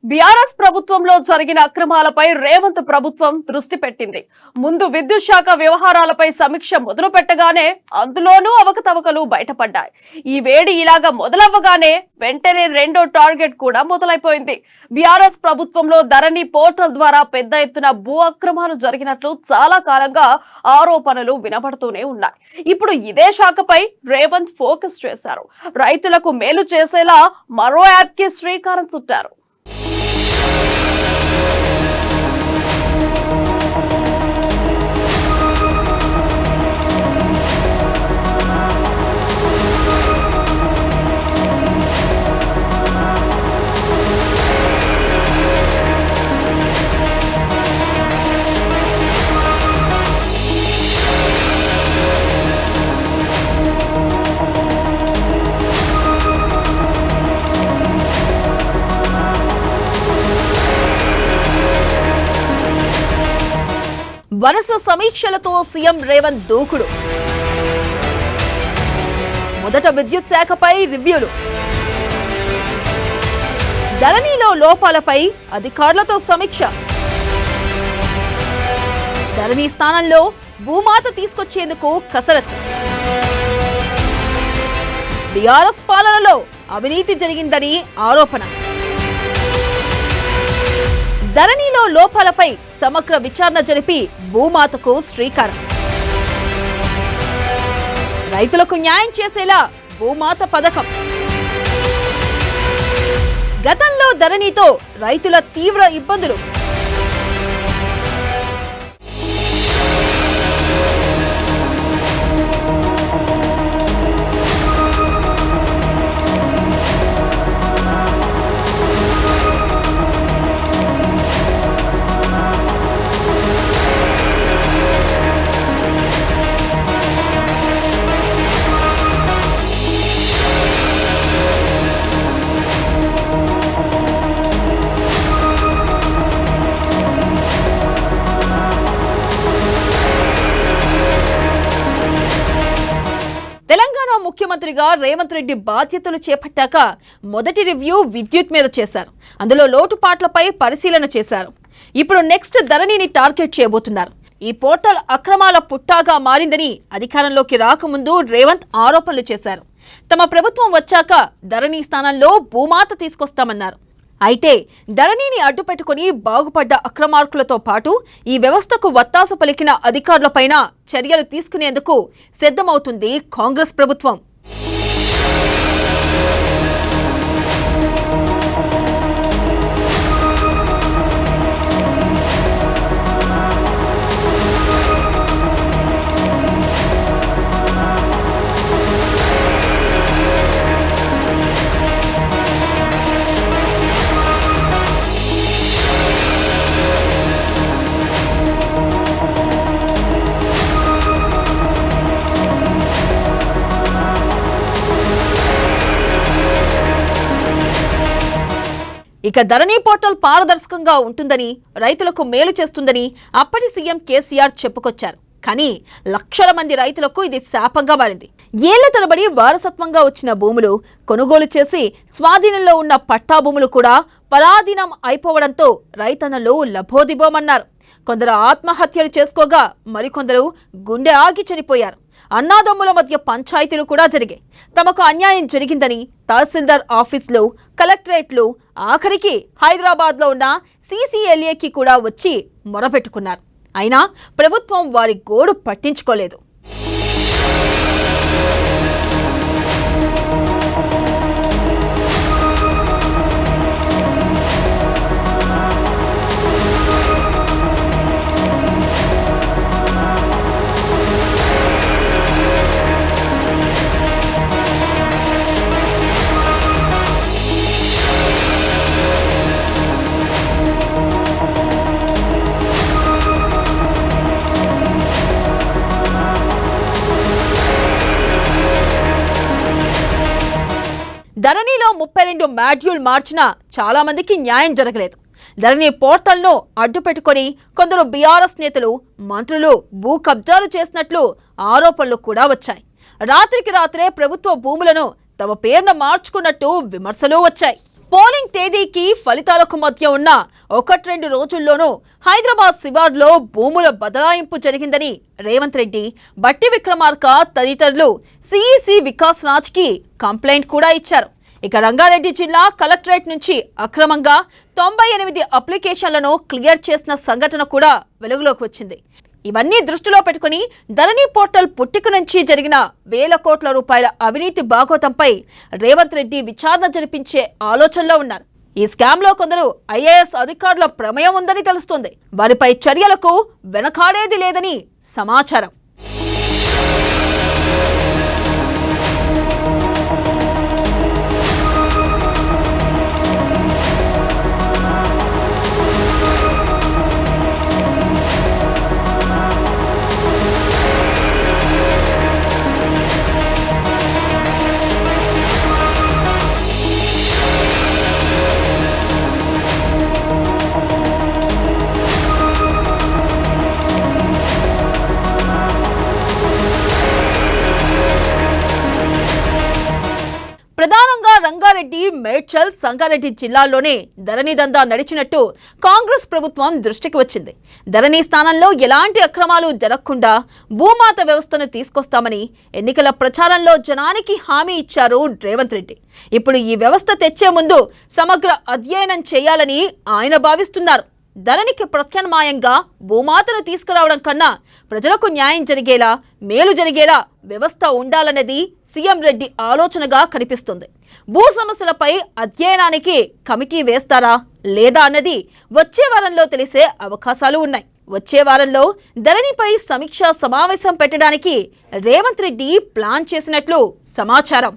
BRS ప్రభుత్వంలో జరిగిన అక్రమాలపై రేవంత్ ప్రభుత్వం దృష్టి పెట్టింది. ముందు విద్యుత్ శాఖ వ్యవహారాలపై సమీక్ష మొదలు పెట్టగానే అందులోనూ అవకతవకలు బయటపడ్డాయి. ఈ వేడి ఇలాగా మొదలవ్వగానే వెంటనే రెండో టార్గెట్ కూడా మొదలైపోయింది. బీఆర్ఎస్ ప్రభుత్వంలో ధరణి పోర్టల్ ద్వారా పెద్ద ఎత్తున భూ అక్రమాలు జరిగినట్లు చాలా కాలంగా ఆరోపణలు వినపడుతూనే ఉన్నాయి. ఇప్పుడు ఇదే శాఖపై రేవంత్ ఫోకస్ చేశారు. రైతులకు మేలు చేసేలా మరో యాప్ కి శ్రీకారం చుట్టారు. వరుస సమీక్షలతో సీఎం రేవంత్ దూకుడు. మొదట విద్యుత్ శాఖపై రివ్యూలు, ధరణిలో లోపాలపై అధికారులతో సమీక్ష, ధరణి స్థానంలో భూమాత తీసుకొచ్చేందుకు కసరత్తు, బీఆర్ఎస్ పాలనలో అవినీతి జరిగిందని ఆరోపణ, ధరణిలో లోపాలపై సమగ్ర విచారణ జరిపి భూమాతకు శ్రీకారం, రైతులకు న్యాయం చేసేలా భూమాత పథకం, గతంలో ధరణితో రైతుల తీవ్ర ఇబ్బందులు, తెలంగాణ ముఖ్యమంత్రిగా రేవంత్ రెడ్డి బాధ్యతలు చేపట్టాక మొదటి రివ్యూ విద్యుత్ మీద చేశారు. అందులో లోటుపాట్లపై పరిశీలన చేశారు. ఇప్పుడు నెక్స్ట్ ధరణిని టార్గెట్ చేయబోతున్నారు. ఈ పోర్టల్ అక్రమాల పుట్టాగా మారిందని అధికారంలోకి రాకముందు రేవంత్ ఆరోపణలు చేశారు. తమ ప్రభుత్వం వచ్చాక ధరణి స్థానంలో భూమాత తీసుకొస్తామన్నారు. అయితే ధరణిని అడ్డుపెట్టుకుని బాగుపడ్డ అక్రమార్కులతో పాటు ఈ వ్యవస్థకు వత్తాసు పలికిన అధికారులపైన చర్యలు తీసుకునేందుకు సిద్ధమవుతుంది కాంగ్రెస్ ప్రభుత్వం. ఇక ధరణి పోర్టల్ పారదర్శకంగా ఉంటుందని, రైతులకు మేలు చేస్తుందని అప్పటి సీఎం కేసీఆర్ చెప్పుకొచ్చారు. కానీ లక్షల మంది రైతులకు ఇది శాపంగా మారింది. ఏళ్ల తరబడి వారసత్వంగా వచ్చిన భూములు కొనుగోలు చేసి స్వాధీనంలో ఉన్న పట్టా భూములు కూడా పరాధీనం అయిపోవడంతో రైతన్నలు లభోదిబోమన్నారు. కొందరు ఆత్మహత్యలు చేసుకోగా మరికొందరు గుండె ఆగి చనిపోయారు. అన్నాదమ్ముల మధ్య పంచాయతీలు కూడా జరిగాయి. తమకు అన్యాయం జరిగిందని తహసీల్దార్ ఆఫీసులు, కలెక్టరేట్లు, ఆఖరికి హైదరాబాద్లో ఉన్న CCLAకి కూడా వచ్చి మొరపెట్టుకున్నారు. అయినా ప్రభుత్వం వారి గోడు పట్టించుకోలేదు. ధరణిలో 32 మాడ్యూల్ మార్చినా చాలా మందికి న్యాయం జరగలేదు. ధరణి పోర్టల్ను అడ్డుపెట్టుకొని కొందరు బీఆర్ఎస్ నేతలు, మంత్రులు భూ కబ్జాలు చేసినట్లు ఆరోపణలు కూడా వచ్చాయి. రాత్రికి రాత్రే ప్రభుత్వ భూములను తమ పేరున మార్చుకున్నట్టు విమర్శలు వచ్చాయి. పోలింగ్ తేదీకి ఫలితాలకు మధ్య ఉన్న 1-2 రోజుల్లోనూ హైదరాబాద్ శివార్లో భూముల బదలాయింపు జరిగిందని రేవంత్ రెడ్డి, బట్టి విక్రమార్క తదితరులు సిఈసి వికాస్ రాజ్ కి కంప్లైంట్ కూడా ఇచ్చారు. ఇక రంగారెడ్డి జిల్లా కలెక్టరేట్ నుంచి అక్రమంగా 98 అప్లికేషన్లను క్లియర్ చేసిన సంఘటన కూడా వెలుగులోకి వచ్చింది. ఇవన్నీ దృష్టిలో పెట్టుకుని ధరణి పోర్టల్ పుట్టిక నుంచి జరిగిన వేల కోట్ల రూపాయల అవినీతి బాగోతంపై రేవంత్ రెడ్డి విచారణ జరిపించే ఆలోచనలో ఉన్నారు. ఈ స్కామ్ లో కొందరు ఐఏఎస్ అధికారుల ప్రమేయం ఉందని తెలుస్తోంది. వారిపై చర్యలకు వెనకాడేది లేదని సమాచారం. ప్రధానంగా రంగారెడ్డి, మేడ్చల్, సంగారెడ్డి జిల్లాల్లోనే ధరణి దందా నడిచినట్టు కాంగ్రెస్ ప్రభుత్వం దృష్టికి వచ్చింది. ధరణి స్థానంలో ఎలాంటి అక్రమాలు జరగకుండా భూమాత వ్యవస్థను తీసుకొస్తామని ఎన్నికల ప్రచారంలో జనానికి హామీ ఇచ్చారు రేవంత్ రెడ్డి. ఇప్పుడు ఈ వ్యవస్థ తెచ్చే ముందు సమగ్ర అధ్యయనం చేయాలని ఆయన భావిస్తున్నారు. ధరణికి ప్రత్యామ్నాయంగా భూమాతను తీసుకురావడం కన్నా ప్రజలకు న్యాయం జరిగేలా, మేలు జరిగేలా వ్యవస్థ ఉండాలన్నది సీఎం రెడ్డి ఆలోచనగా కనిపిస్తుంది. భూ సమస్యలపై అధ్యయనానికి కమిటీ వేస్తారా లేదా అన్నది వచ్చే వారంలో తెలిసే అవకాశాలు ఉన్నాయి. వచ్చే వారంలో ధరణిపై సమీక్షా సమావేశం పెట్టడానికి రేవంత్ రెడ్డి ప్లాన్ చేసినట్లు సమాచారం.